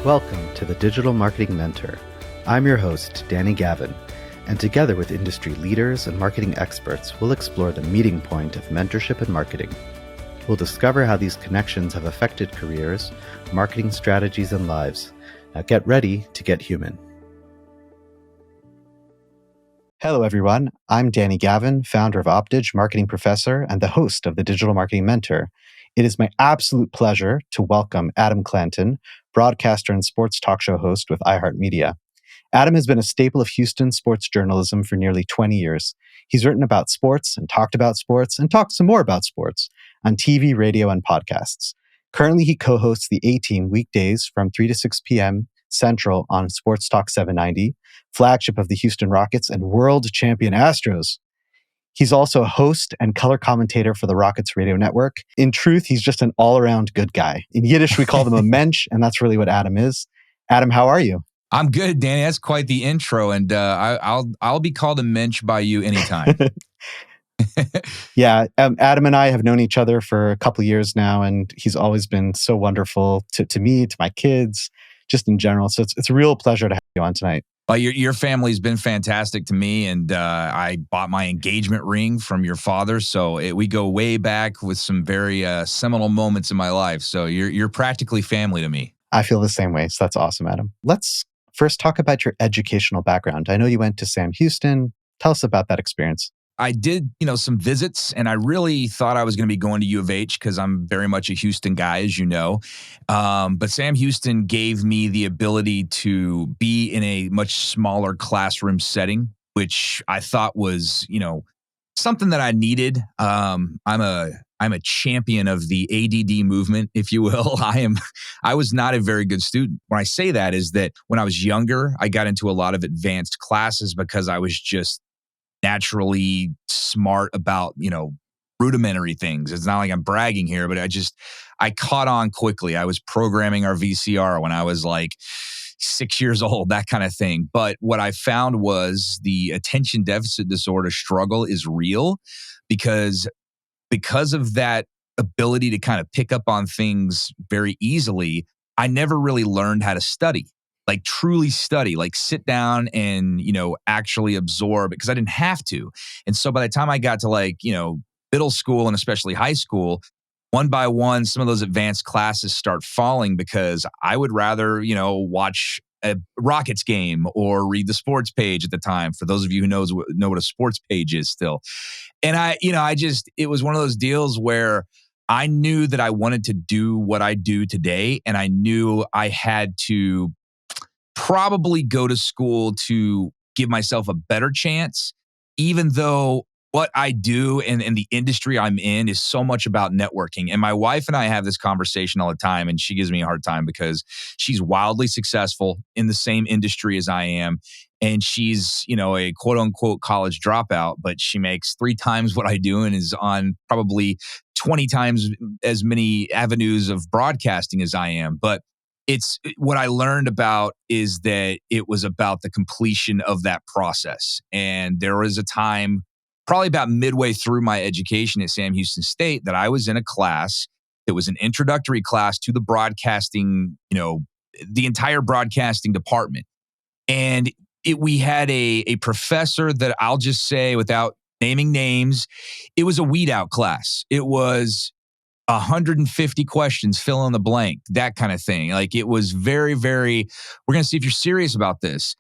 Welcome to the Digital Marketing Mentor. I'm your host, Danny Gavin, and together with industry leaders and marketing experts, we'll explore the meeting point of mentorship and marketing. We'll discover how these connections have affected careers, marketing strategies, and lives. Now get ready to get human. Hello, everyone. I'm Danny Gavin, founder of Optage, marketing professor, and the host of the Digital Marketing Mentor. It is my absolute pleasure to welcome Adam Clanton, broadcaster and sports talk show host with iHeartMedia. Adam has been a staple of Houston sports journalism for nearly 20 years. He's written about sports and talked talked some more about sports on TV, radio, and podcasts. Currently, he co-hosts the A-Team weekdays from 3 to 6 p.m. Central on Sports Talk 790, flagship of the Houston Rockets and world champion Astros. He's also a host and color commentator for the Rockets radio network. In truth, he's just an all-around good guy. In Yiddish, we call them a mensch, and that's really what Adam is. Adam, how are you? I'm good, Danny. That's quite the intro, and I'll be called a mensch by you anytime. Yeah, Adam and I have known each other for a couple of years now, and he's always been so wonderful to me, to my kids, just in general. So it's a real pleasure to have you on tonight. Well, your family's been fantastic to me, and I bought my engagement ring from your father, so we go way back with some very seminal moments in my life. So you're practically family to me. I feel the same way, so that's awesome, Adam. Let's first talk about your educational background. I know you went to Sam Houston. Tell us about that experience. I did, some visits, and I really thought I was going to be going to U of H because I'm very much a Houston guy, as you know. But Sam Houston gave me the ability to be in a much smaller classroom setting, which I thought was, something that I needed. I'm a champion of the ADD movement, if you will. I was not a very good student. When I say that is that when I was younger, I got into a lot of advanced classes because I was just naturally smart about, rudimentary things. It's not like I'm bragging here, but I caught on quickly. I was programming our VCR when I was like 6 years old, that kind of thing. But what I found was the attention deficit disorder struggle is real because of that ability to kind of pick up on things very easily. I never really learned how to study. Like truly study, like sit down and, actually absorb it because I didn't have to. And so by the time I got to middle school and especially high school, one by one, some of those advanced classes start falling because I would rather, watch a Rockets game or read the sports page at the time. For those of you who know what a sports page is still. And it was one of those deals where I knew that I wanted to do what I do today. And I knew I had to probably go to school to give myself a better chance, even though what I do and the industry I'm in is so much about networking. And my wife and I have this conversation all the time, and she gives me a hard time because she's wildly successful in the same industry as I am. And she's, a quote unquote college dropout, but she makes 3 times what I do and is on probably 20 times as many avenues of broadcasting as I am. But it's what I learned about is that it was about the completion of that process. And there was a time, probably about midway through my education at Sam Houston State, that I was in a class that was an introductory class to the broadcasting, the entire broadcasting department. And we had a professor that I'll just say without naming names, it was a weed out class. It was 150 questions, fill in the blank, that kind of thing. Like it was very, very, we're going to see if you're serious about this.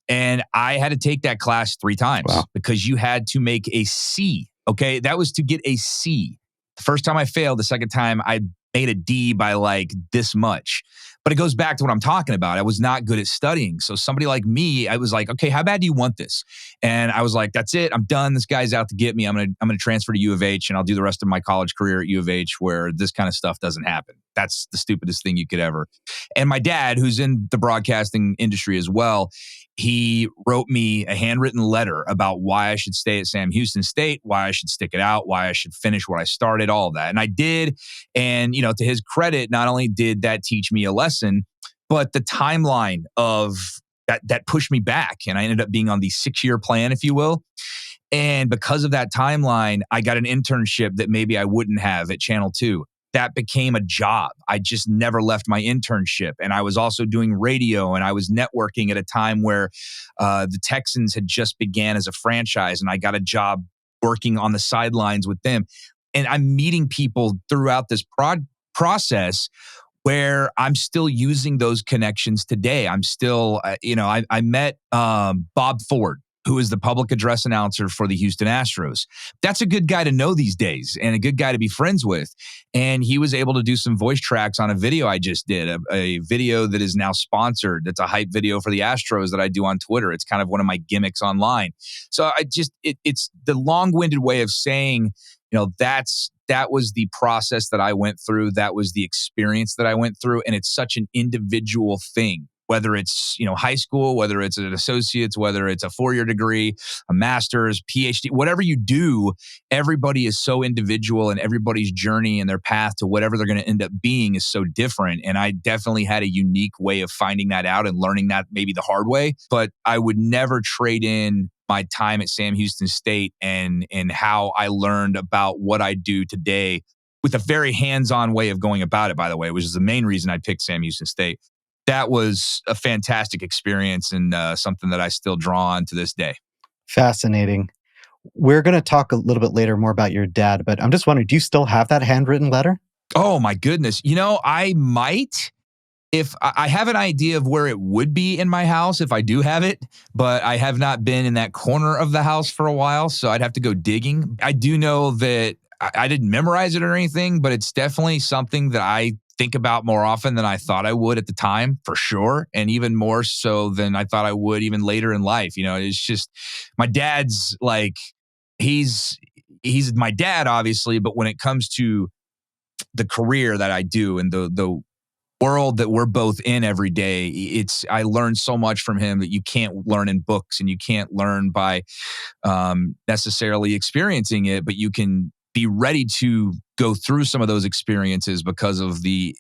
And I had to take that class 3 times. Wow. Because you had to make a C. Okay. That was to get a C. The first time I failed, the second time I made a D by like this much. But it goes back to what I'm talking about. I was not good at studying. So somebody like me, I was like, okay, how bad do you want this? And I was like, that's it. I'm done. This guy's out to get me. I'm gonna transfer to U of H and I'll do the rest of my college career at U of H where this kind of stuff doesn't happen. That's the stupidest thing you could ever. And my dad, who's in the broadcasting industry as well, he wrote me a handwritten letter about why I should stay at Sam Houston State, why I should stick it out, why I should finish what I started, all of that. And I did. And, to his credit, not only did that teach me a lesson, but the timeline of that pushed me back. And I ended up being on the 6-year plan, if you will. And because of that timeline, I got an internship that maybe I wouldn't have at Channel 2. that became a job. I just never left my internship. And I was also doing radio, and I was networking at a time where the Texans had just began as a franchise, and I got a job working on the sidelines with them. And I'm meeting people throughout this process where I'm still using those connections today. I'm still, I met Bob Ford, who is the public address announcer for the Houston Astros. That's a good guy to know these days and a good guy to be friends with. And he was able to do some voice tracks on a video I just did, a video that is now sponsored. That's a hype video for the Astros that I do on Twitter. It's kind of one of my gimmicks online. So it's the long-winded way of saying, that was the process that I went through. That was the experience that I went through. And it's such an individual thing, whether it's, high school, whether it's an associate's, whether it's a 4-year degree, a master's, PhD, whatever you do, everybody is so individual, and everybody's journey and their path to whatever they're going to end up being is so different. And I definitely had a unique way of finding that out and learning that maybe the hard way, but I would never trade in my time at Sam Houston State and how I learned about what I do today with a very hands-on way of going about it, by the way, which is the main reason I picked Sam Houston State. That was a fantastic experience and something that I still draw on to this day. Fascinating. We're going to talk a little bit later more about your dad, but I'm just wondering, do you still have that handwritten letter? Oh, my goodness. I might. If I have an idea of where it would be in my house if I do have it, but I have not been in that corner of the house for a while, so I'd have to go digging. I do know that I didn't memorize it or anything, but it's definitely something that I think about more often than I thought I would at the time, for sure, and even more so than I thought I would even later in life. It's just my dad's like he's my dad, obviously, but when it comes to the career that I do and the world that we're both in every day, I learned so much from him that you can't learn in books, and you can't learn by necessarily experiencing it, but you can be ready to go through some of those experiences because of the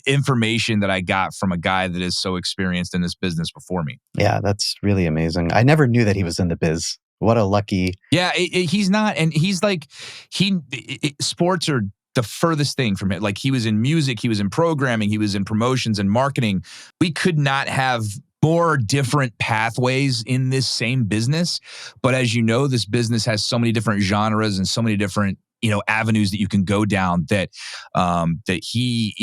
information that I got from a guy that is so experienced in this business before me. Yeah, that's really amazing. I never knew that he was in the biz. What a lucky. Yeah, he's not, and he's like sports are the furthest thing from it. Like, he was in music, he was in programming, he was in promotions and marketing. We could not have more different pathways in this same business. But as you know, this business has so many different genres and so many different, avenues that you can go down that he,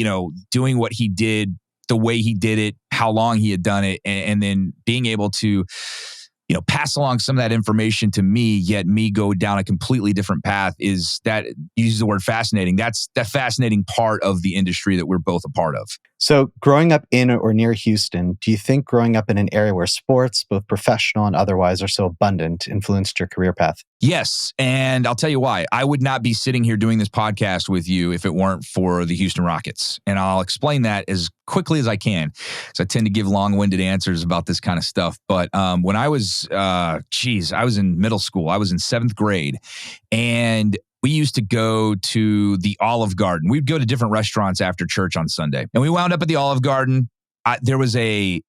doing what he did, the way he did it, how long he had done it, and then being able to pass along some of that information to me, yet me go down a completely different path, is that, use the word fascinating. That's that fascinating part of the industry that we're both a part of. So growing up in or near Houston, do you think growing up in an area where sports, both professional and otherwise, are so abundant influenced your career path? Yes. And I'll tell you why. I would not be sitting here doing this podcast with you if it weren't for the Houston Rockets. And I'll explain that as quickly as I can, because I tend to give long-winded answers about this kind of stuff. But when I was, I was in middle school. I was in 7th grade. And we used to go to the Olive Garden. We'd go to different restaurants after church on Sunday. And we wound up at the Olive Garden. There was a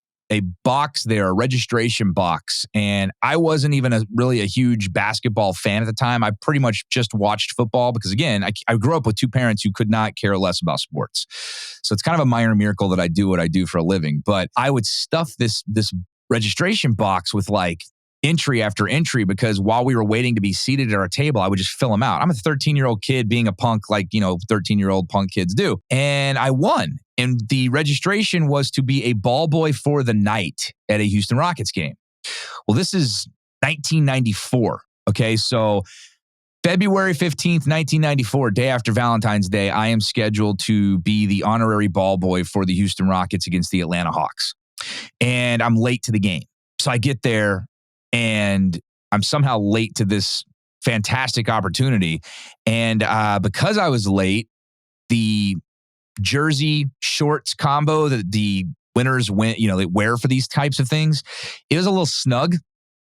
box there, a registration box. And I wasn't even really a huge basketball fan at the time. I pretty much just watched football because, again, I grew up with 2 parents who could not care less about sports. So it's kind of a minor miracle that I do what I do for a living. But I would stuff this registration box with like entry after entry, because while we were waiting to be seated at our table, I would just fill them out. I'm a 13-year-old kid being a punk like, 13-year-old punk kids do. And I won. And the registration was to be a ball boy for the night at a Houston Rockets game. Well, this is 1994. Okay. So February 15th, 1994, day after Valentine's Day, I am scheduled to be the honorary ball boy for the Houston Rockets against the Atlanta Hawks. And I'm late to the game. So I get there, and I'm somehow late to this fantastic opportunity. And because I was late, the jersey shorts combo that the winners they wear for these types of things, it was a little snug.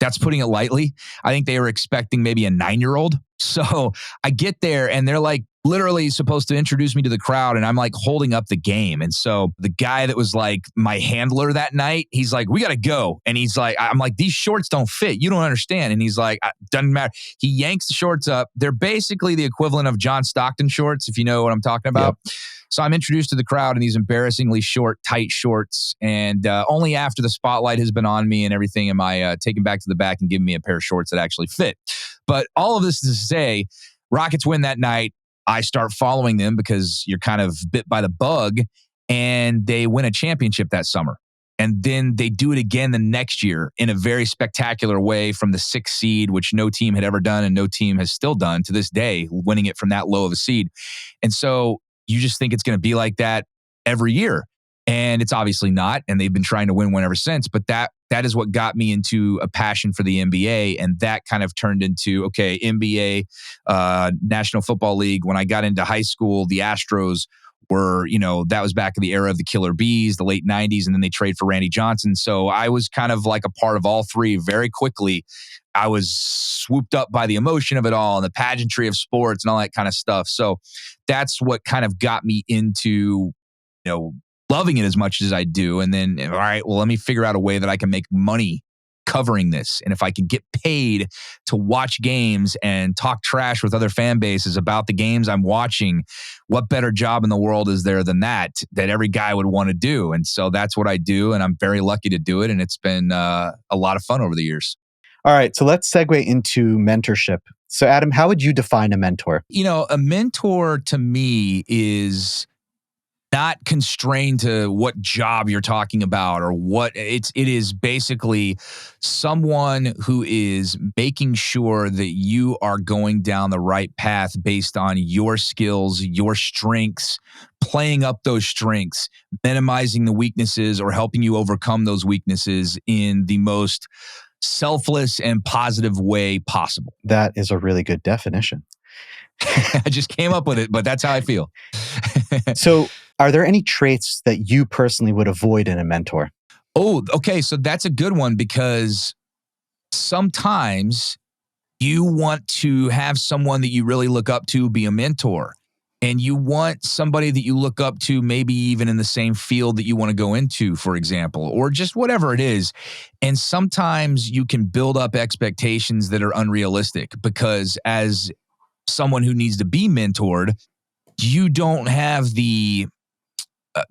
That's putting it lightly. I think they were expecting maybe a 9-year-old. So I get there, and they're like literally supposed to introduce me to the crowd, and I'm like holding up the game. And so the guy that was like my handler that night, he's like, we got to go. And he's like, I'm like, these shorts don't fit. You don't understand. And he's like, doesn't matter. He yanks the shorts up. They're basically the equivalent of John Stockton shorts, if you know what I'm talking about. Yep. So I'm introduced to the crowd in these embarrassingly short, tight shorts. And only after the spotlight has been on me and everything am I taken back to the back and giving me a pair of shorts that actually fit. But all of this is to say, Rockets win that night. I start following them because you're kind of bit by the bug, and they win a championship that summer. And then they do it again the next year in a very spectacular way from the 6th seed, which no team had ever done and no team has still done to this day, winning it from that low of a seed. And so you just think it's going to be like that every year. And it's obviously not. And they've been trying to win one ever since. But that is what got me into a passion for the NBA. And that kind of turned into, okay, NBA, National Football League. When I got into high school, the Astros were, that was back in the era of the Killer Bees, the late 90s. And then they trade for Randy Johnson. So I was kind of like a part of all three very quickly. I was swooped up by the emotion of it all and the pageantry of sports and all that kind of stuff. So that's what kind of got me into, loving it as much as I do. And then, all right, well, let me figure out a way that I can make money covering this. And if I can get paid to watch games and talk trash with other fan bases about the games I'm watching, what better job in the world is there than that every guy would want to do? And so that's what I do. And I'm very lucky to do it. And it's been a lot of fun over the years. All right, so let's segue into mentorship. So Adam, how would you define a mentor? A mentor to me is not constrained to what job you're talking about or what it is basically someone who is making sure that you are going down the right path based on your skills, your strengths, playing up those strengths, minimizing the weaknesses or helping you overcome those weaknesses in the most selfless and positive way possible. That is a really good definition. I just came up with it, but that's how I feel. So are there any traits that you personally would avoid in a mentor? Oh, okay. So that's a good one because sometimes you want to have someone that you really look up to be a mentor. And you want somebody that you look up to maybe even in the same field that you want to go into, for example, or just whatever it is. And sometimes you can build up expectations that are unrealistic because as someone who needs to be mentored, you don't have the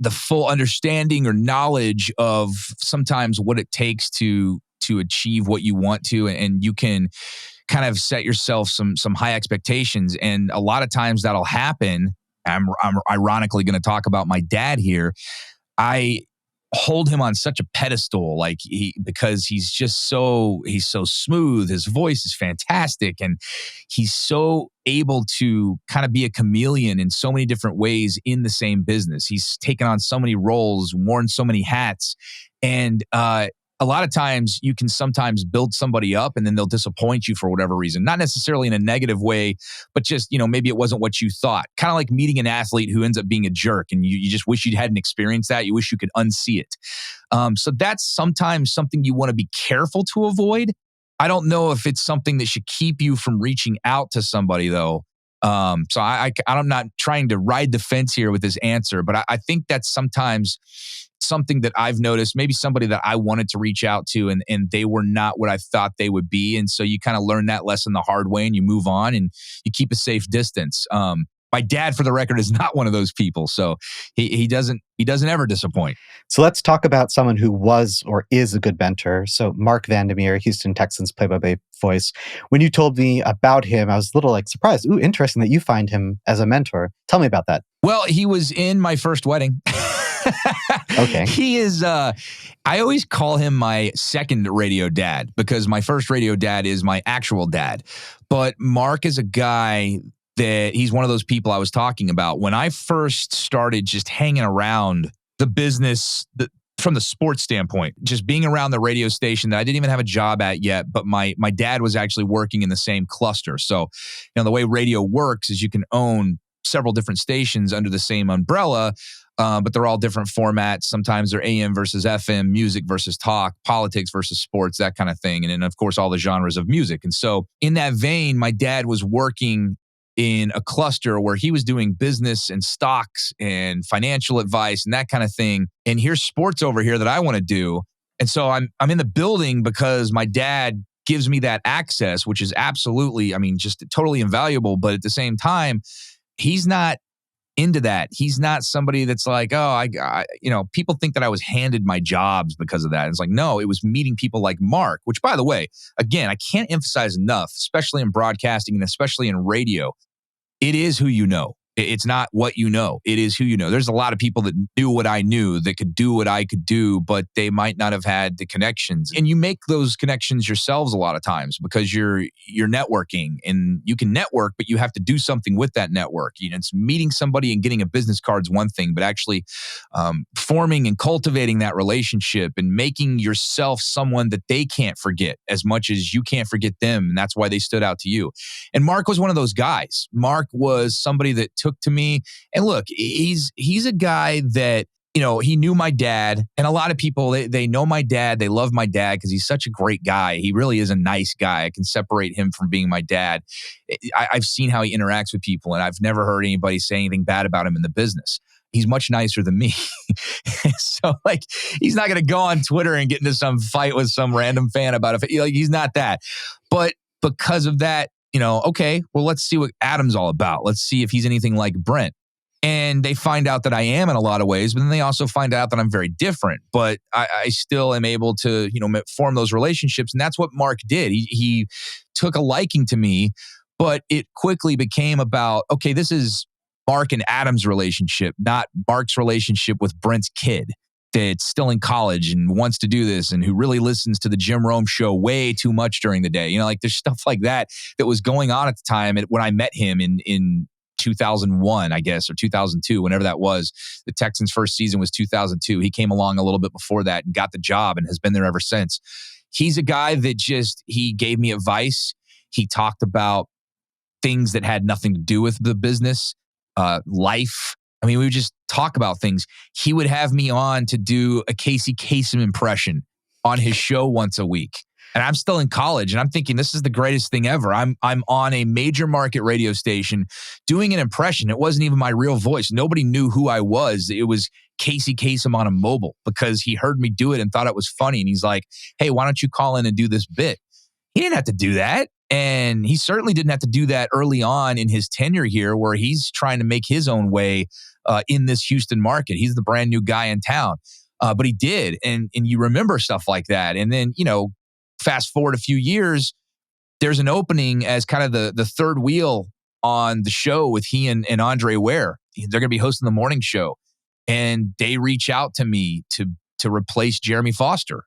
full understanding or knowledge of sometimes what it takes to achieve what you want to, and you can kind of set yourself some high expectations. And a lot of times that'll happen. I'm ironically going to talk about my dad here. I hold him on such a pedestal, because he's so smooth. His voice is fantastic. And he's so able to kind of be a chameleon in so many different ways in the same business. He's taken on so many roles, worn so many hats. And, a lot of times you can sometimes build somebody up and then they'll disappoint you for whatever reason, not necessarily in a negative way, but just, maybe it wasn't what you thought. Kind of like meeting an athlete who ends up being a jerk and you just wish you hadn't experienced that. You wish you could unsee it. So that's sometimes something you want to be careful to avoid. I don't know if it's something that should keep you from reaching out to somebody though. So I'm not trying to ride the fence here with this answer, but I think that's sometimes something that I've noticed, maybe somebody that I wanted to reach out to and they were not what I thought they would be. And so you kind of learn that lesson the hard way and you move on and you keep a safe distance. My dad, for the record, is not one of those people. So he doesn't ever disappoint. So let's talk about someone who was or is a good mentor. So Mark Vandermeer, Houston Texans play-by-play voice. When you told me about him, I was a little surprised. Ooh, interesting that you find him as a mentor. Tell me about that. Well, he was in my first wedding. Okay. He is, I always call him my second radio dad because my first radio dad is my actual dad. But Mark is a guy that he's one of those people I was talking about. When I first started just hanging around the business from the sports standpoint, just being around the radio station that I didn't even have a job at yet, but my dad was actually working in the same cluster. So, the way radio works is you can own several different stations under the same umbrella, but they're all different formats. Sometimes they're AM versus FM, music versus talk, politics versus sports, that kind of thing. And then, of course, all the genres of music. And so in that vein, my dad was working in a cluster where he was doing business and stocks and financial advice and that kind of thing. And here's sports over here that I want to do. And so I'm in the building because my dad gives me that access, which is absolutely, just totally invaluable. But at the same time, he's not into that. He's not somebody that's like, oh, people think that I was handed my jobs because of that. It's like, no, it was meeting people like Mark, which, by the way, again, I can't emphasize enough, especially in broadcasting and especially in radio. It is who you know. It's not what you know. It is who you know. There's a lot of people that knew what I knew, that could do what I could do, but they might not have had the connections. And you make those connections yourselves a lot of times because you're networking, and you can network, but you have to do something with that network. It's meeting somebody and getting a business card is one thing, but actually forming and cultivating that relationship and making yourself someone that they can't forget as much as you can't forget them. And that's why they stood out to you. And Mark was one of those guys. Mark was somebody that took to me. And look, he's a guy that, he knew my dad, and a lot of people, they know my dad. They love my dad because he's such a great guy. He really is a nice guy. I can separate him from being my dad. I've seen how he interacts with people, and I've never heard anybody say anything bad about him in the business. He's much nicer than me. So he's not going to go on Twitter and get into some fight with some random fan about it. He's not that. But because of that, okay, well, let's see what Adam's all about. Let's see if he's anything like Brent. And they find out that I am in a lot of ways, but then they also find out that I'm very different. But I still am able to, form those relationships. And that's what Mark did. He took a liking to me, but it quickly became about, okay, this is Mark and Adam's relationship, not Mark's relationship with Brent's kid that's still in college and wants to do this and who really listens to the Jim Rome show way too much during the day. There's stuff like that was going on at the time when I met him in 2001, I guess, or 2002, whenever that was. The Texans' first season was 2002. He came along a little bit before that and got the job and has been there ever since. He's a guy that he gave me advice. He talked about things that had nothing to do with the business, life. We would just talk about things. He would have me on to do a Casey Kasem impression on his show once a week. And I'm still in college, and I'm thinking this is the greatest thing ever. I'm on a major market radio station doing an impression. It wasn't even my real voice. Nobody knew who I was. It was Casey Kasem on a mobile because he heard me do it and thought it was funny. And he's like, hey, why don't you call in and do this bit? He didn't have to do that. And he certainly didn't have to do that early on in his tenure here where he's trying to make his own way in this Houston market. He's the brand new guy in town. But he did. And you remember stuff like that. And then, fast forward a few years, there's an opening as kind of the third wheel on the show with he and Andre Ware. They're going to be hosting the morning show. And they reach out to me to replace Jeremy Foster.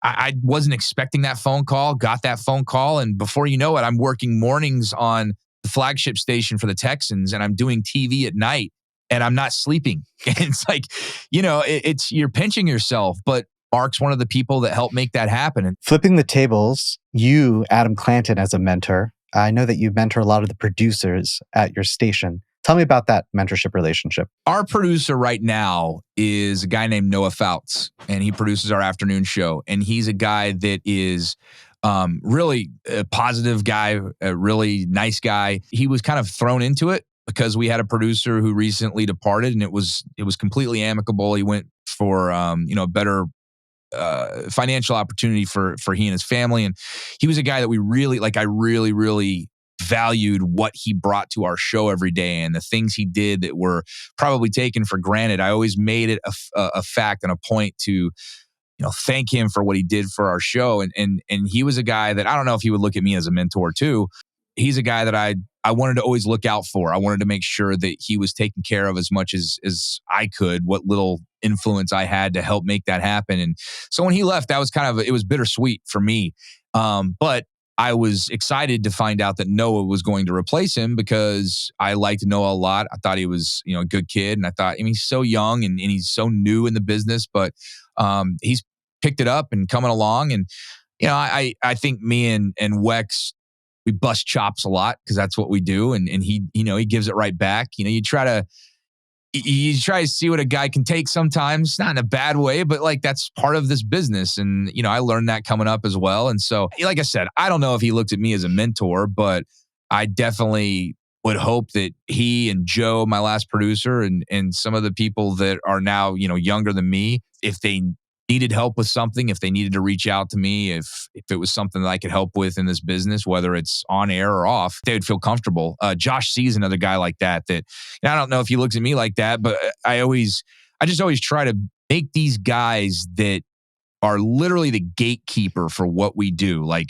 I wasn't expecting that phone call, got that phone call. And before you know it, I'm working mornings on the flagship station for the Texans, and I'm doing TV at night, and I'm not sleeping. And it's like, you're pinching yourself, but Mark's one of the people that helped make that happen. And flipping the tables, you, Adam Clanton, as a mentor, I know that you mentor a lot of the producers at your station. Tell me about that mentorship relationship. Our producer right now is a guy named Noah Fouts, and he produces our afternoon show. And he's a guy that is really a positive guy, a really nice guy. He was kind of thrown into it because we had a producer who recently departed, and it was completely amicable. He went for a better financial opportunity for he and his family. And he was a guy that we really, I really, really valued what he brought to our show every day and the things he did that were probably taken for granted. I always made it a fact and a point to, thank him for what he did for our show. And he was a guy that I don't know if he would look at me as a mentor too. He's a guy that I wanted to always look out for. I wanted to make sure that he was taken care of as much as I could, what little influence I had to help make that happen. And so when he left, that was it was bittersweet for me. But I was excited to find out that Noah was going to replace him because I liked Noah a lot. I thought he was, a good kid. And I thought, he's so young and he's so new in the business, but he's picked it up and coming along. And, I think me and Wex, we bust chops a lot because that's what we do. And he, he gives it right back. You try to see what a guy can take sometimes, not in a bad way, but that's part of this business. And, I learned that coming up as well. And so, like I said, I don't know if he looked at me as a mentor, but I definitely would hope that he and Joe, my last producer, and some of the people that are now, younger than me, if they needed help with something, if they needed to reach out to me, if it was something that I could help with in this business, whether it's on air or off, they would feel comfortable. Josh C is another guy like that. I don't know if he looks at me like that, but I just always try to make these guys that are literally the gatekeeper for what we do. Like,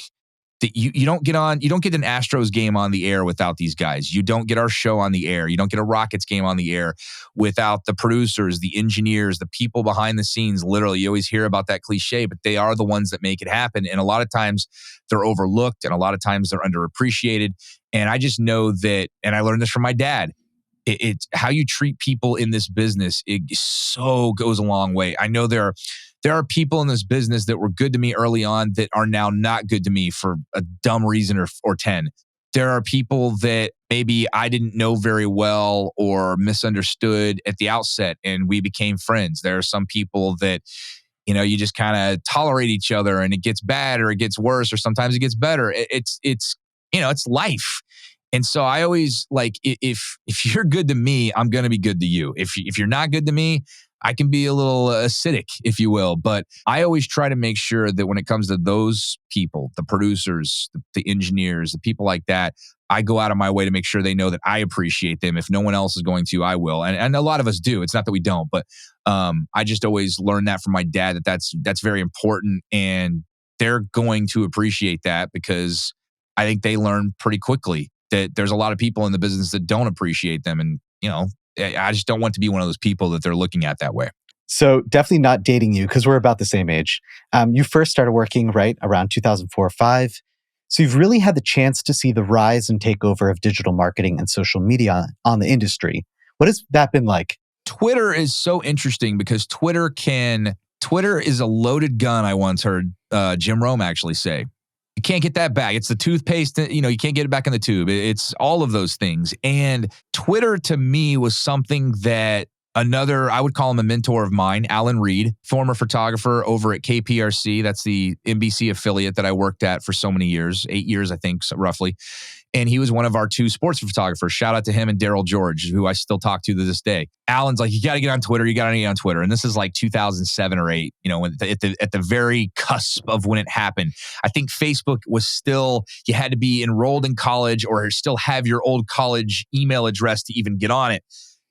you don't get an Astros game on the air without these guys. You don't get our show on the air. You don't get a Rockets game on the air without the producers, the engineers, the people behind the scenes. Literally, you always hear about that cliche, but they are the ones that make it happen. And a lot of times they're overlooked, and a lot of times they're underappreciated. And I just know that, and I learned this from my dad, it's how you treat people in this business. It so goes a long way. I know there are people in this business that were good to me early on that are now not good to me for a dumb reason or 10. There are people that maybe I didn't know very well or misunderstood at the outset, and we became friends. There are some people that, you just kind of tolerate each other, and it gets bad or it gets worse, or sometimes it gets better. It's life. And so I always if you're good to me, I'm going to be good to you. If you're not good to me, I can be a little acidic, if you will. But I always try to make sure that when it comes to those people, the producers, the engineers, the people like that, I go out of my way to make sure they know that I appreciate them. If no one else is going to, I will. And a lot of us do. It's not that we don't, but I just always learned that from my dad, that's very important. And they're going to appreciate that, because I think they learn pretty quickly that there's a lot of people in the business that don't appreciate them. And, I just don't want to be one of those people that they're looking at that way. So definitely not dating you, because we're about the same age. You first started working right around 2004 or 5. So you've really had the chance to see the rise and takeover of digital marketing and social media on the industry. What has that been like? Twitter is so interesting because Twitter is a loaded gun, I once heard Jim Rome actually say. You can't get that back. It's the toothpaste, you can't get it back in the tube. It's all of those things. And Twitter to me was something that I would call him a mentor of mine, Alan Reed, former photographer over at KPRC. That's the NBC affiliate that I worked at for so many years, 8 years, I think, so roughly. And he was one of our 2 sports photographers. Shout out to him and Daryl George, who I still talk to this day. Alan's like, you got to get on Twitter. You got to get on Twitter. And this is like 2007 or 8, at the very cusp of when it happened. I think Facebook was still, you had to be enrolled in college or still have your old college email address to even get on it.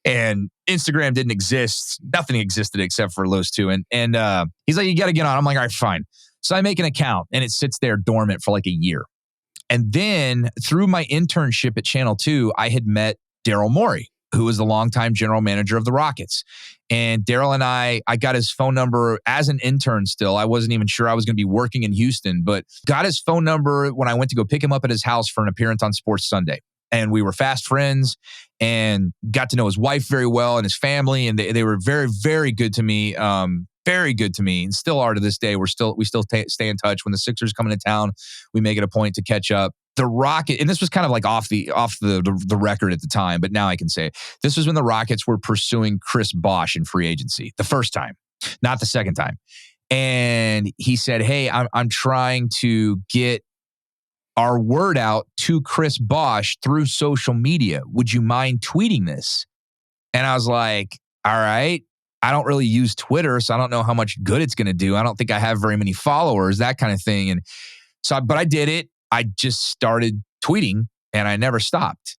And Instagram didn't exist. Nothing existed except for those 2. And he's like, you got to get on. I'm like, all right, fine. So I make an account and it sits there dormant for like a year. And then through my internship at Channel 2, I had met Daryl Morey, who was the longtime general manager of the Rockets. And Daryl and I got his phone number as an intern still. I wasn't even sure I was going to be working in Houston, but got his phone number when I went to go pick him up at his house for an appearance on Sports Sunday. And we were fast friends and got to know his wife very well and his family. And they were very, very good to me. Very good to me, and still are to this day. We still stay in touch. When the Sixers come into town, we make it a point to catch up. The Rocket, and this was kind of like off the record at the time, but now I can say it. This was when the Rockets were pursuing Chris Bosh in free agency, the first time, not the second time. And he said, "Hey, I'm trying to get our word out to Chris Bosh through social media. Would you mind tweeting this?" And I was like, "All right." I don't really use Twitter, so I don't know how much good it's going to do. I don't think I have very many followers, that kind of thing. And so, but I did it. I just started tweeting and I never stopped.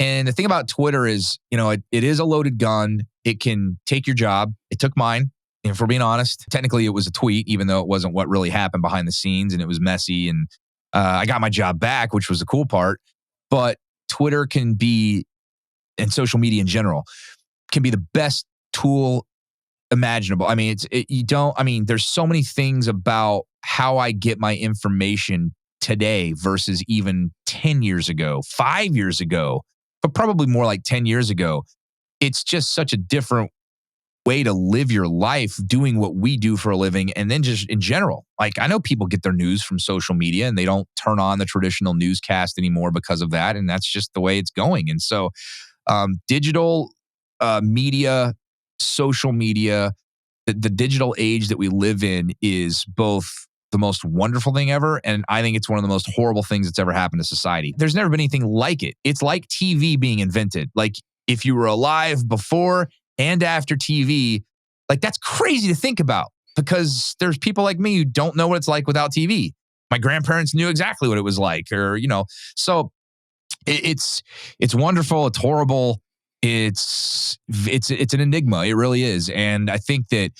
And the thing about Twitter is, it is a loaded gun. It can take your job. It took mine. And if we're being honest, technically it was a tweet, even though it wasn't what really happened behind the scenes and it was messy. And I got my job back, which was the cool part. But Twitter can be, and social media in general, can be the best tool imaginable. I mean, there's so many things about how I get my information today versus even 10 years ago, 5 years ago, but probably more like 10 years ago. It's just such a different way to live your life doing what we do for a living. And then just in general, like I know people get their news from social media and they don't turn on the traditional newscast anymore because of that. And that's just the way it's going. And so digital media, social media, the digital age that we live in is both the most wonderful thing ever. And I think it's one of the most horrible things that's ever happened to society. There's never been anything like it. It's like TV being invented. Like if you were alive before and after TV, like that's crazy to think about because there's people like me who don't know what it's like without TV. My grandparents knew exactly what it was like, or, so it's wonderful. It's horrible. It's an enigma. It really is. And I think that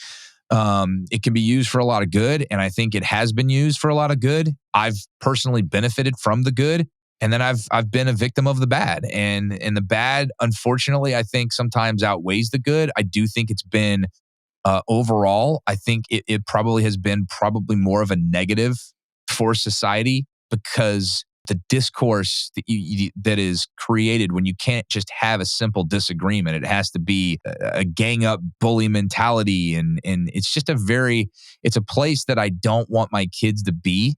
it can be used for a lot of good. And I think it has been used for a lot of good. I've personally benefited from the good. And then I've been a victim of the bad. And the bad, unfortunately, I think sometimes outweighs the good. I do think it's been overall, I think it probably has been more of a negative for society because the discourse that is created when you can't just have a simple disagreement. It has to be a gang up bully mentality. And it's just it's a place that I don't want my kids to be.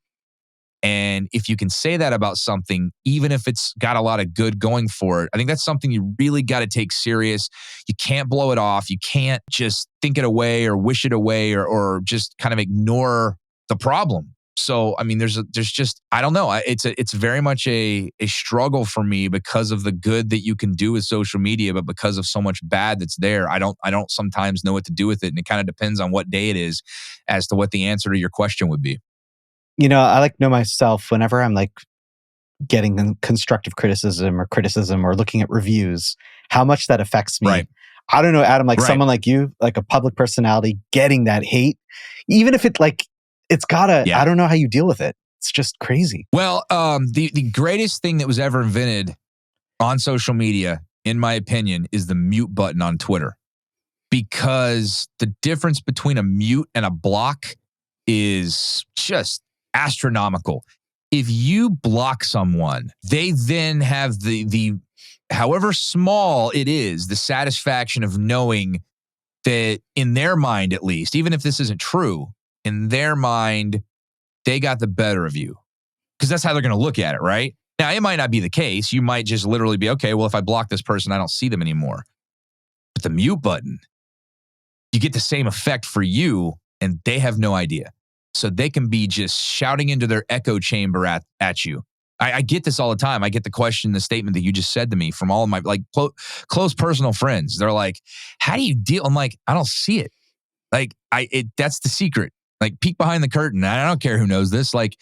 And if you can say that about something, even if it's got a lot of good going for it, I think that's something you really got to take serious. You can't blow it off. You can't just think it away or wish it away or just kind of ignore the problem. So, I mean, there's just, I don't know. It's very much a struggle for me because of the good that you can do with social media, but because of so much bad that's there, I don't sometimes know what to do with it. And it kind of depends on what day it is as to what the answer to your question would be. I know myself whenever I'm like getting constructive criticism or looking at reviews, how much that affects me. Right. I don't know, Adam, like Right. someone like you, like a public personality getting that hate, even if it's gotta, I don't know how you deal with it. It's just crazy. Well, the greatest thing that was ever invented on social media, in my opinion, is the mute button on Twitter. Because the difference between a mute and a block is just astronomical. If you block someone, they then have the however small it is, the satisfaction of knowing that in their mind, at least, even if this isn't true, in their mind, they got the better of you. Because that's how they're going to look at it, right? Now, it might not be the case. You might just literally be, okay, well, if I block this person, I don't see them anymore. But the mute button, you get the same effect for you, and they have no idea. So they can be just shouting into their echo chamber at you. I get this all the time. I get the question, the statement that you just said to me from all of my close personal friends. They're like, how do you deal? I'm like, I don't see it. That's the secret. Like, peek behind the curtain. I don't care who knows this. Like,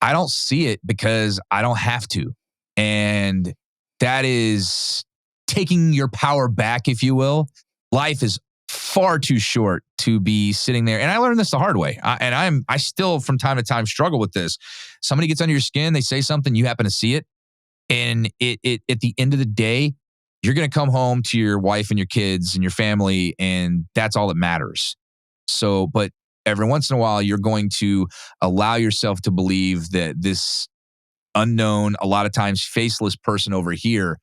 I don't see it because I don't have to. And that is taking your power back, if you will. Life is far too short to be sitting there. And I learned this the hard way. I still from time to time struggle with this. Somebody gets under your skin, they say something, you happen to see it. And it at the end of the day, you're going to come home to your wife and your kids and your family, and that's all that matters. So, but every once in a while, you're going to allow yourself to believe that this unknown, a lot of times faceless person over here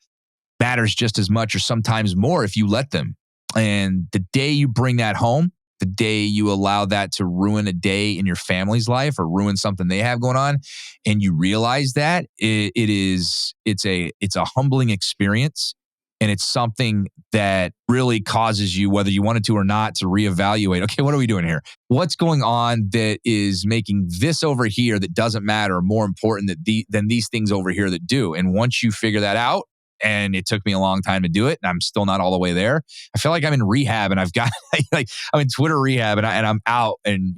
matters just as much or sometimes more if you let them. And the day you bring that home, the day you allow that to ruin a day in your family's life or ruin something they have going on, and you realize that, it's a humbling experience. And it's something that really causes you, whether you wanted to or not, to reevaluate. Okay, what are we doing here? What's going on that is making this over here that doesn't matter more important than these things over here that do? And once you figure that out, and it took me a long time to do it, and I'm still not all the way there. I feel like I'm in rehab, and I've got I'm in Twitter rehab, and I'm out. And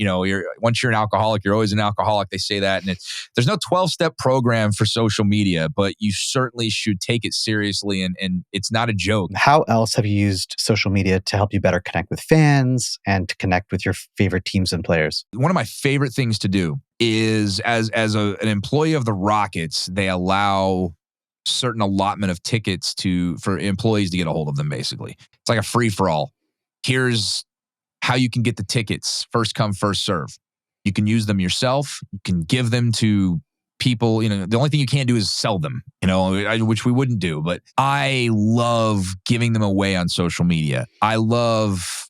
once you're an alcoholic, you're always an alcoholic. They say that, and there's no 12-step program for social media, but you certainly should take it seriously, and it's not a joke. How else have you used social media to help you better connect with fans and to connect with your favorite teams and players? One of my favorite things to do is, as an employee of the Rockets, they allow certain allotment of tickets for employees to get a hold of them. Basically, it's like a free-for-all. Here's how you can get the tickets: first come, first serve. You can use them yourself. You can give them to people. The only thing you can't do is sell them, which we wouldn't do. But I love giving them away on social media. I love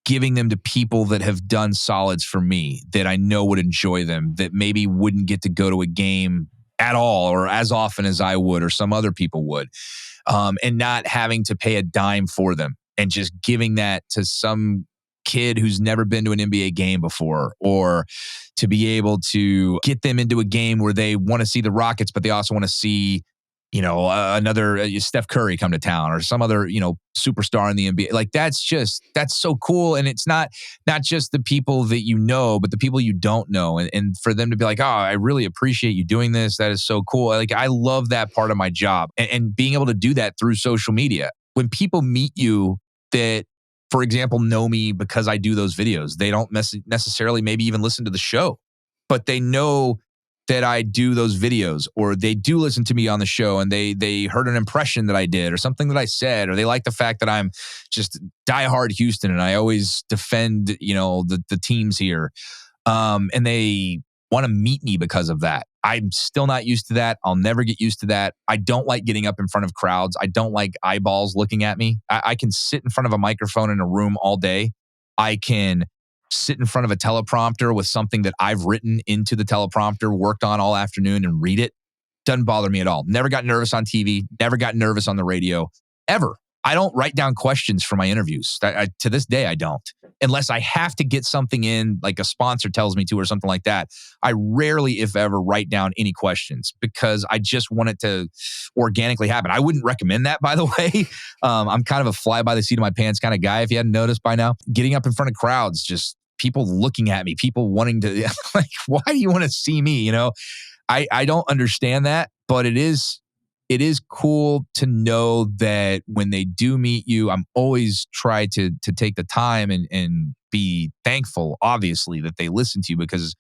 giving them to people that have done solids for me, that I know would enjoy them, that maybe wouldn't get to go to a game at all or as often as I would or some other people would, and not having to pay a dime for them, and just giving that to some kid who's never been to an NBA game before, or to be able to get them into a game where they want to see the Rockets, but they also want to see, another Steph Curry come to town, or some other, superstar in the NBA. Like that's so cool. And it's not just the people that you know, but the people you don't know. And for them to be like, oh, I really appreciate you doing this. That is so cool. Like I love that part of my job, and being able to do that through social media. When people meet you that, for example, know me because I do those videos, they don't necessarily maybe even listen to the show, but they know that I do those videos, or they do listen to me on the show, and they heard an impression that I did or something that I said, or they like the fact that I'm just diehard Houston and I always defend, the teams here. And they want to meet me because of that. I'm still not used to that. I'll never get used to that. I don't like getting up in front of crowds. I don't like eyeballs looking at me. I can sit in front of a microphone in a room all day. I can sit in front of a teleprompter with something that I've written into the teleprompter, worked on all afternoon, and read it. Doesn't bother me at all. Never got nervous on TV. Never got nervous on the radio. Ever. I don't write down questions for my interviews. To this day, I don't. Unless I have to get something in, like a sponsor tells me to or something like that. I rarely, if ever, write down any questions because I just want it to organically happen. I wouldn't recommend that, by the way. I'm kind of a fly by the seat of my pants kind of guy, if you hadn't noticed by now. Getting up in front of crowds, just people looking at me, people wanting to, like, why do you want to see me? I don't understand that, but it is cool to know that when they do meet you, I'm always try to take the time and be thankful, obviously, that they listen to you, because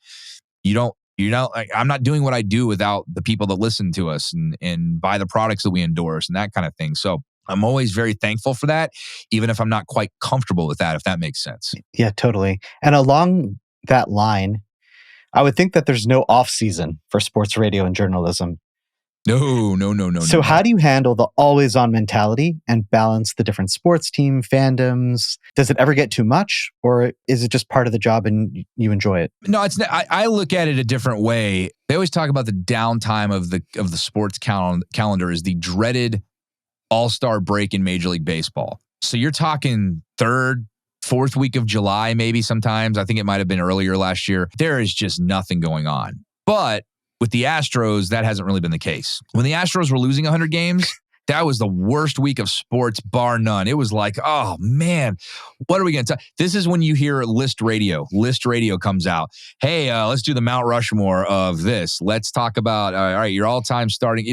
I'm not doing what I do without the people that listen to us and buy the products that we endorse and that kind of thing. So I'm always very thankful for that, even if I'm not quite comfortable with that, if that makes sense. Yeah, totally. And along that line, I would think that there's no off season for sports radio and journalism. No. So how do you handle the always on mentality and balance the different sports team fandoms? Does it ever get too much, or is it just part of the job and you enjoy it? No, it's not. I look at it a different way. They always talk about the downtime of the sports calendar is the dreaded all-star break in Major League Baseball. So you're talking third, fourth week of July, maybe sometimes. I think it might have been earlier last year. There is just nothing going on. But with the Astros, that hasn't really been the case. When the Astros were losing 100 games, that was the worst week of sports, bar none. It was like, oh, man, what are we going to talk? This is when you hear List Radio. List Radio comes out. Hey, let's do the Mount Rushmore of this. Let's talk about, all right, your all-time starting,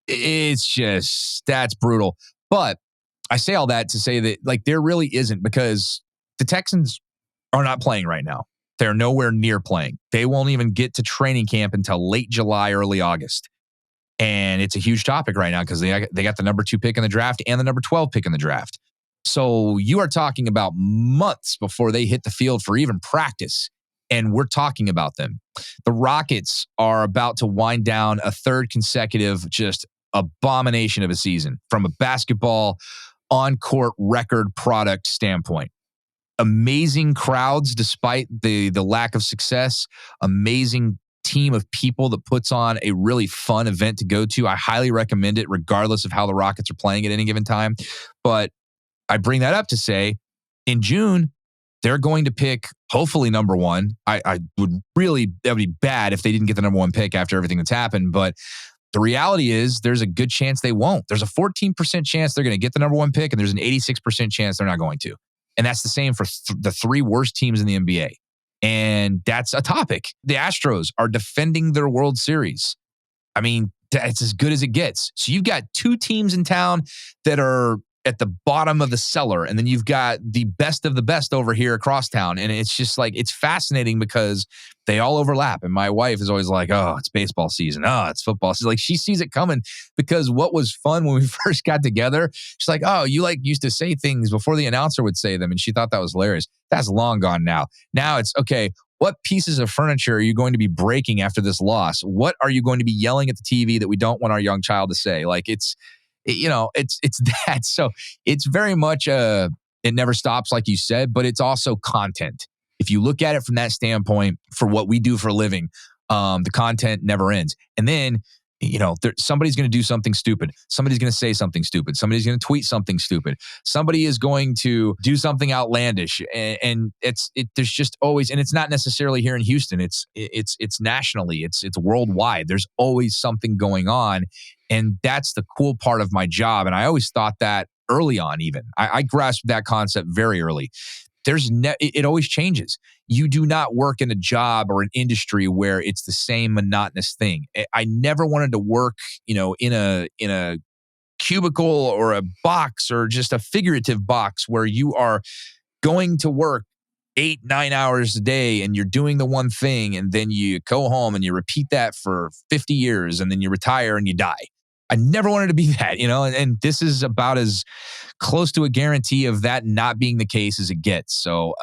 it's just, that's brutal. But I say all that to say that, like, there really isn't, because the Texans are not playing right now. They're nowhere near playing. They won't even get to training camp until late July, early August. And it's a huge topic right now because they got the number 2 pick in the draft and the number 12 pick in the draft. So you are talking about months before they hit the field for even practice. And we're talking about them. The Rockets are about to wind down a third consecutive just abomination of a season from a basketball on-court record product standpoint. Amazing crowds despite the lack of success. Amazing team of people that puts on a really fun event to go to. I highly recommend it regardless of how the Rockets are playing at any given time. But I bring that up to say in June, they're going to pick hopefully number 1. That would be bad if they didn't get the number 1 pick after everything that's happened. But the reality is there's a good chance they won't. There's a 14% chance they're going to get the number 1 pick, and there's an 86% chance they're not going to. And that's the same for the 3 worst teams in the NBA. And that's a topic. The Astros are defending their World Series. I mean, it's as good as it gets. So you've got 2 teams in town that are at the bottom of the cellar, and then you've got the best of the best over here across town. And it's just like, it's fascinating because they all overlap. And my wife is always like, oh, it's baseball season. Oh, it's football season. Like, she sees it coming because what was fun when we first got together, she's like, oh, you like used to say things before the announcer would say them. And she thought that was hilarious. That's long gone now. Now it's, okay, what pieces of furniture are you going to be breaking after this loss? What are you going to be yelling at the TV that we don't want our young child to say? Like, it's that. So it's very much it never stops, like you said, but it's also content. If you look at it from that standpoint, for what we do for a living, the content never ends. And then somebody's going to do something stupid. Somebody's going to say something stupid. Somebody's going to tweet something stupid. Somebody is going to do something outlandish, and there's just always, and it's not necessarily here in Houston. It's nationally. It's worldwide. There's always something going on, and that's the cool part of my job. And I always thought that early on. Even I grasped that concept very early. It always changes. You do not work in a job or an industry where it's the same monotonous thing. I never wanted to work, in a cubicle or a box or just a figurative box where you are going to work 8-9 hours a day and you're doing the one thing, and then you go home and you repeat that for 50 years and then you retire and you die. I never wanted to be that, and this is about as close to a guarantee of that not being the case as it gets. So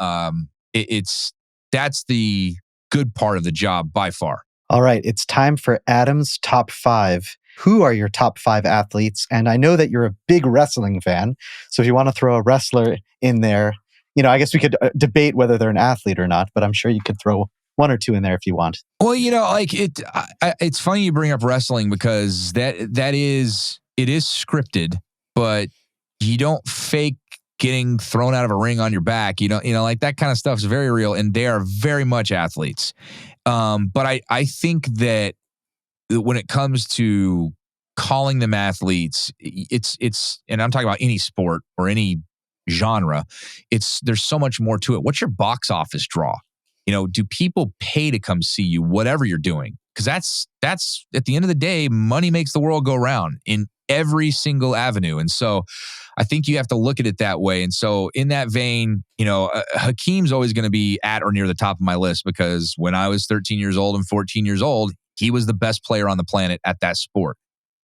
that's the good part of the job by far. All right, it's time for Adam's top 5. Who are your top 5 athletes? And I know that you're a big wrestling fan, so if you want to throw a wrestler in there, I guess we could debate whether they're an athlete or not, but I'm sure you could throw 1 or 2 in there if you want. Well, it's funny you bring up wrestling because it is scripted, but you don't fake getting thrown out of a ring on your back. Like that kind of stuff is very real, and they are very much athletes. But I think that when it comes to calling them athletes, it's, and I'm talking about any sport or any genre, there's so much more to it. What's your box office draw? Do people pay to come see you, whatever you're doing? Because that's at the end of the day, money makes the world go round in every single avenue. And so I think you have to look at it that way. And so in that vein, Hakeem's always going to be at or near the top of my list because when I was 13 years old and 14 years old, he was the best player on the planet at that sport.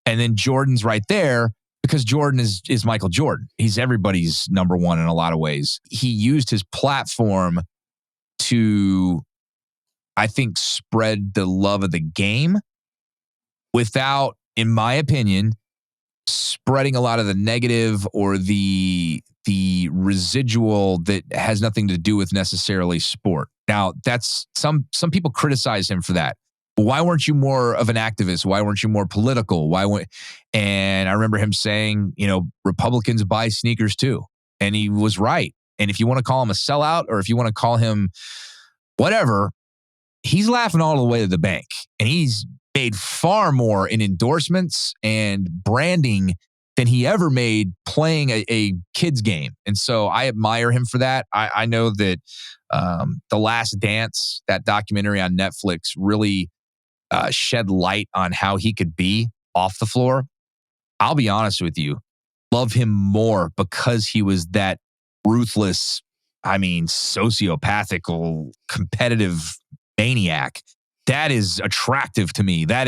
And then Jordan's right there because Jordan is Michael Jordan. He's everybody's number one in a lot of ways. He used his platform to, I think, spread the love of the game without, in my opinion, spreading a lot of the negative or the residual that has nothing to do with necessarily sport. Now, that's some people criticize him for that. Why weren't you more of an activist? Why weren't you more political? And I remember him saying, Republicans buy sneakers too. And he was right. And if you want to call him a sellout or if you want to call him whatever, he's laughing all the way to the bank. And he's made far more in endorsements and branding than he ever made playing a kid's game. And so I admire him for that. I know that The Last Dance, that documentary on Netflix, really shed light on how he could be off the floor. I'll be honest with you, love him more because he was that ruthless, sociopathical, competitive maniac. That is attractive to me. That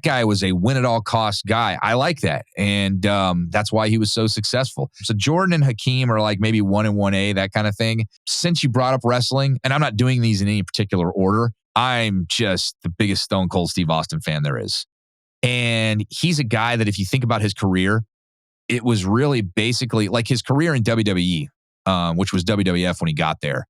guy was a win-at-all-cost guy. I like that. And that's why he was so successful. So Jordan and Hakeem are like maybe 1 and 1A, that kind of thing. Since you brought up wrestling, and I'm not doing these in any particular order, I'm just the biggest Stone Cold Steve Austin fan there is. And he's a guy that if you think about his career, it was really basically like his career in WWE, which was WWF when he got there.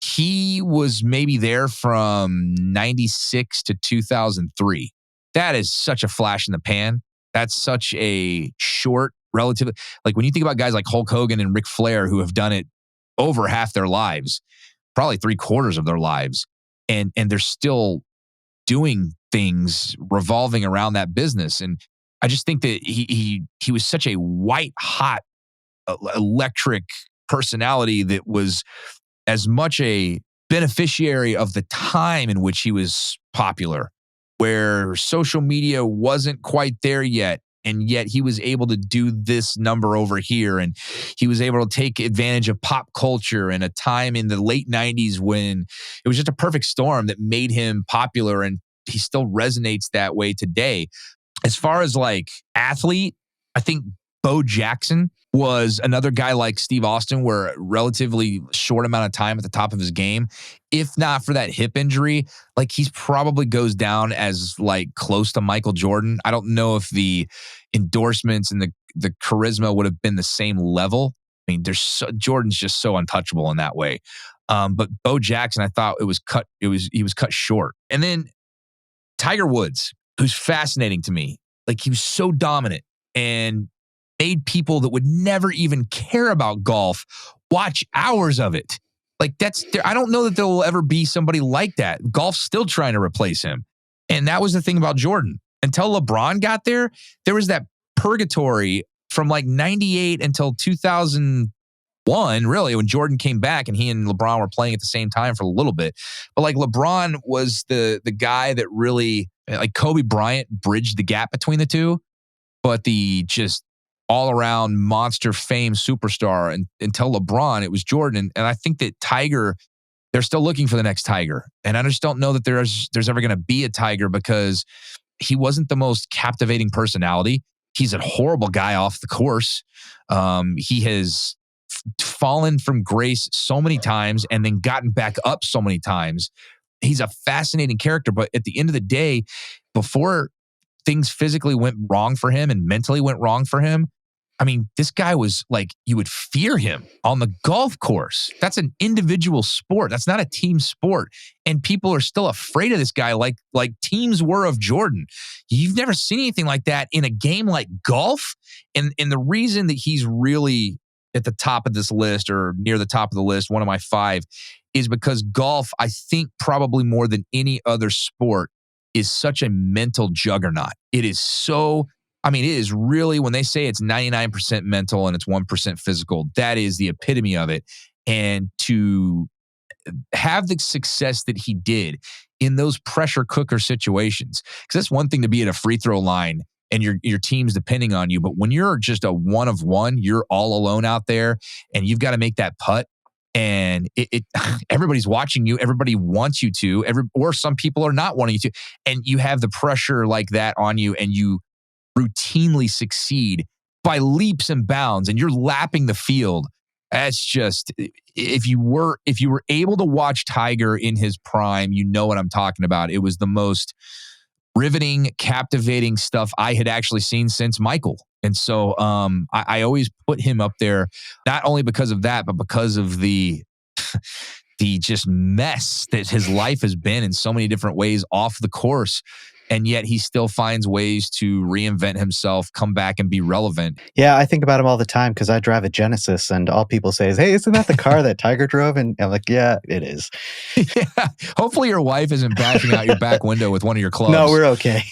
He was maybe there from 96 to 2003. That is such a flash in the pan. That's such a short, relatively, like when you think about guys like Hulk Hogan and Ric Flair who have done it over half their lives, probably 3/4 of their lives, and they're still doing things revolving around that business. And I just think that he was such a white hot electric personality that was as much a beneficiary of the time in which he was popular, where social media wasn't quite there yet. And yet he was able to do this number over here. And he was able to take advantage of pop culture in a time in the late 90s when it was just a perfect storm that made him popular. And he still resonates that way today. As far as like athlete, I think Bo Jackson was another guy like Steve Austin, where a relatively short amount of time at the top of his game. If not for that hip injury, like he's probably goes down as like close to Michael Jordan. I don't know if the endorsements and the charisma would have been the same level. I mean, Jordan's just so untouchable in that way. But Bo Jackson, I thought he was cut short. And then Tiger Woods. who's fascinating to me. Like, he was so dominant and made people that would never even care about golf watch hours of it. Like, I don't know that there will ever be somebody like that. Golf's still trying to replace him. And that was the thing about Jordan. Until LeBron got there, there was that purgatory from like 98 until 2001, really, when Jordan came back and he and LeBron were playing at the same time for a little bit. But like, LeBron was the guy that really, like, Kobe Bryant bridged the gap between the two, but the just all around monster fame superstar. And until LeBron, it was Jordan. And I think that Tiger, they're still looking for the next Tiger. And I just don't know that there's ever going to be a Tiger, because he wasn't the most captivating personality. He's a horrible guy off the course. He has fallen from grace so many times and then gotten back up so many times. He's a fascinating character, but at the end of the day, before things physically went wrong for him and mentally went wrong for him, I mean, this guy was like, you would fear him on the golf course. That's an individual sport. That's not a team sport. And people are still afraid of this guy like teams were of Jordan. You've never seen anything like that in a game like golf. And the reason that he's really at the top of this list, or near the top of the list, one of my 5, is because golf, I think probably more than any other sport, is such a mental juggernaut. It is so... I mean, it is really, when they say it's 99% mental and it's 1% physical, that is the epitome of it. And to have the success that he did in those pressure cooker situations, because that's one thing to be at a free throw line and your team's depending on you. But when you're just a one of one, you're all alone out there and you've got to make that putt. And everybody's watching you. Everybody wants you to, or some people are not wanting you to. And you have the pressure like that on you, and you routinely succeed by leaps and bounds, and you're lapping the field. That's just, if you were able to watch Tiger in his prime, you know what I'm talking about. It was the most riveting, captivating stuff I had actually seen since Michael. And so I always put him up there, not only because of that, but because of the just mess that his life has been in so many different ways off the course. And yet he still finds ways to reinvent himself, come back and be relevant. Yeah, I think about him all the time because I drive a Genesis, and all people say is, "Hey, isn't that the car that Tiger drove?" And I'm like, "Yeah, it is." Yeah. Hopefully your wife isn't bashing out your back window with one of your clubs. No, we're okay.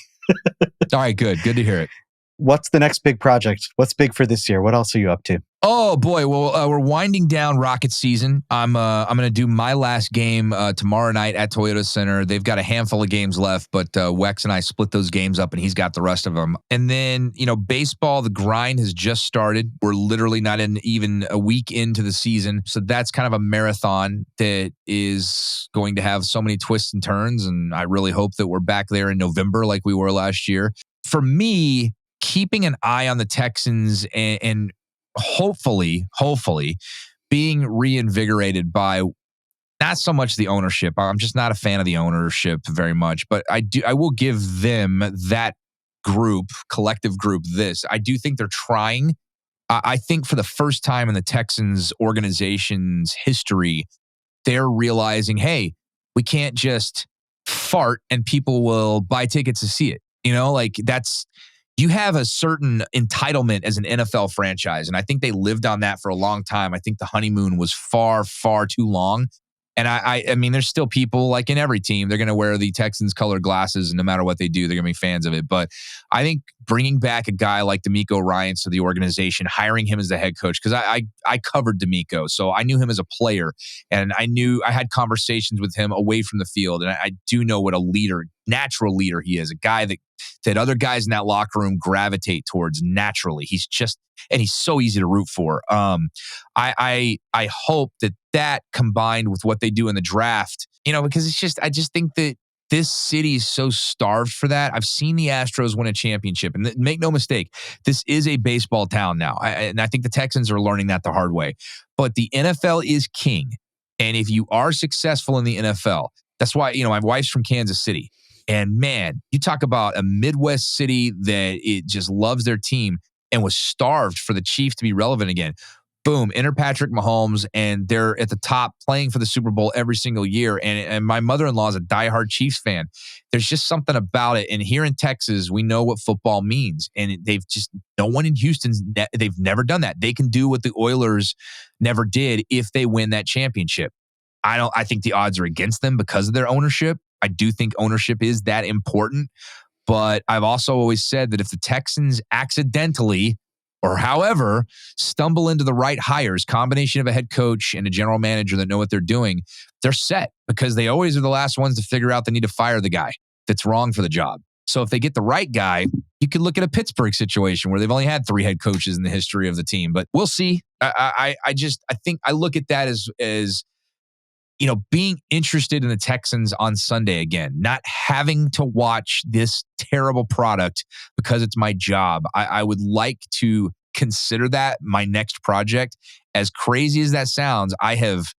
All right, good. Good to hear it. What's the next big project? What's big for this year? What else are you up to? Oh boy, well, we're winding down Rocket season. I'm going to do my last game tomorrow night at Toyota Center. They've got a handful of games left, but Wex and I split those games up, and he's got the rest of them. And then, baseball, the grind has just started. We're literally not even a week into the season, so that's kind of a marathon that is going to have so many twists and turns. And I really hope that we're back there in November like we were last year. For me, keeping an eye on the Texans and hopefully being reinvigorated by not so much the ownership. I'm just not a fan of the ownership very much, but I will give them, that collective group, this. I do think they're trying. I think for the first time in the Texans organization's history, they're realizing, hey, we can't just fart and people will buy tickets to see it. You have a certain entitlement as an NFL franchise, and I think they lived on that for a long time. I think the honeymoon was far, far too long. And I mean, there's still people, like in every team, they're going to wear the Texans colored glasses, and no matter what they do, they're going to be fans of it. But I think bringing back a guy like D'Amico Ryans to the organization, hiring him as the head coach, because I covered D'Amico, so I knew him as a player, and I had conversations with him away from the field, and I do know what a leader, natural leader he is, a guy that other guys in that locker room gravitate towards naturally. He's so easy to root for. I hope that combined with what they do in the draft, because I just think that this city is so starved for that. I've seen the Astros win a championship, and make no mistake, this is a baseball town now. And I think the Texans are learning that the hard way. But the NFL is king. And if you are successful in the NFL, that's why, my wife's from Kansas City. And man, you talk about a Midwest city that it just loves their team and was starved for the Chiefs to be relevant again. boom, enter Patrick Mahomes, and they're at the top playing for the Super Bowl every single year. And my mother-in-law is a diehard Chiefs fan. There's just something about it. And here in Texas, we know what football means. And no one in Houston's, they've never done that. They can do what the Oilers never did if they win that championship. I think the odds are against them because of their ownership. I do think ownership is that important. But I've also always said that if the Texans accidentally or however stumble into the right hires, combination of a head coach and a general manager that know what they're doing, they're set because they always are the last ones to figure out they need to fire the guy that's wrong for the job. So if they get the right guy, you could look at a Pittsburgh situation where they've only had 3 head coaches in the history of the team. But we'll see. I think I look at that as being interested in the Texans on Sunday again, not having to watch this terrible product because it's my job. I would like to consider that my next project. As crazy as that sounds, I have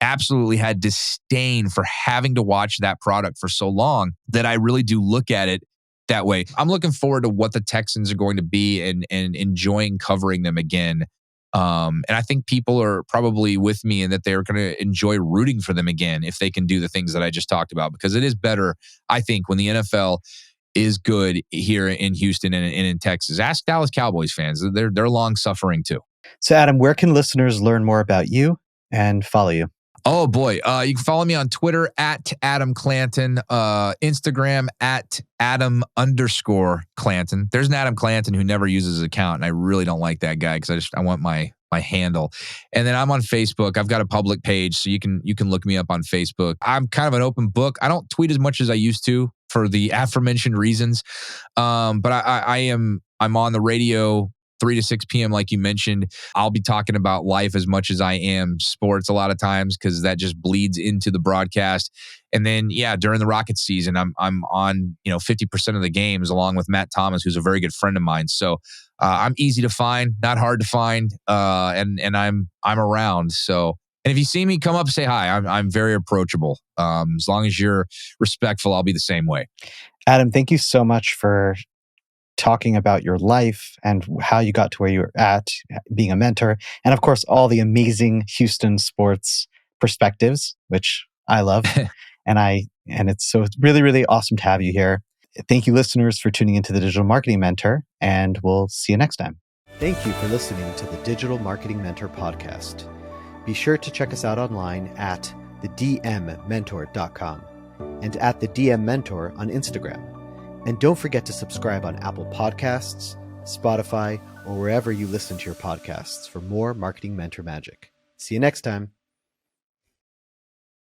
absolutely had disdain for having to watch that product for so long that I really do look at it that way. I'm looking forward to what the Texans are going to be and enjoying covering them again. And I think people are probably with me in that they're going to enjoy rooting for them again if they can do the things that I just talked about, because it is better, I think, when the NFL is good here in Houston and in Texas. Ask Dallas Cowboys fans. They're long suffering too. So Adam, where can listeners learn more about you and follow you? Oh boy. You can follow me on Twitter at Adam Clanton, Instagram at Adam_Clanton. There's an Adam Clanton who never uses his account, and I really don't like that guy because I want my handle. And then I'm on Facebook. I've got a public page, so you can look me up on Facebook. I'm kind of an open book. I don't tweet as much as I used to for the aforementioned reasons. But I'm on the radio 3 to 6 p.m. like you mentioned. I'll be talking about life as much as I am sports a lot of times because that just bleeds into the broadcast. And then, during the Rockets season, I'm on 50% of the games along with Matt Thomas, who's a very good friend of mine. So I'm easy to find, not hard to find, and I'm around. So, and if you see me, come up and say hi. I'm very approachable. As long as you're respectful, I'll be the same way. Adam, thank you so much for talking about your life and how you got to where you're at, being a mentor, and of course, all the amazing Houston sports perspectives, which I love. and it's really, really awesome to have you here. Thank you, listeners, for tuning into the Digital Marketing Mentor, and we'll see you next time. Thank you for listening to the Digital Marketing Mentor podcast. Be sure to check us out online at thedmmentor.com and at the DM Mentor on Instagram. And don't forget to subscribe on Apple Podcasts, Spotify, or wherever you listen to your podcasts for more marketing mentor magic. See you next time.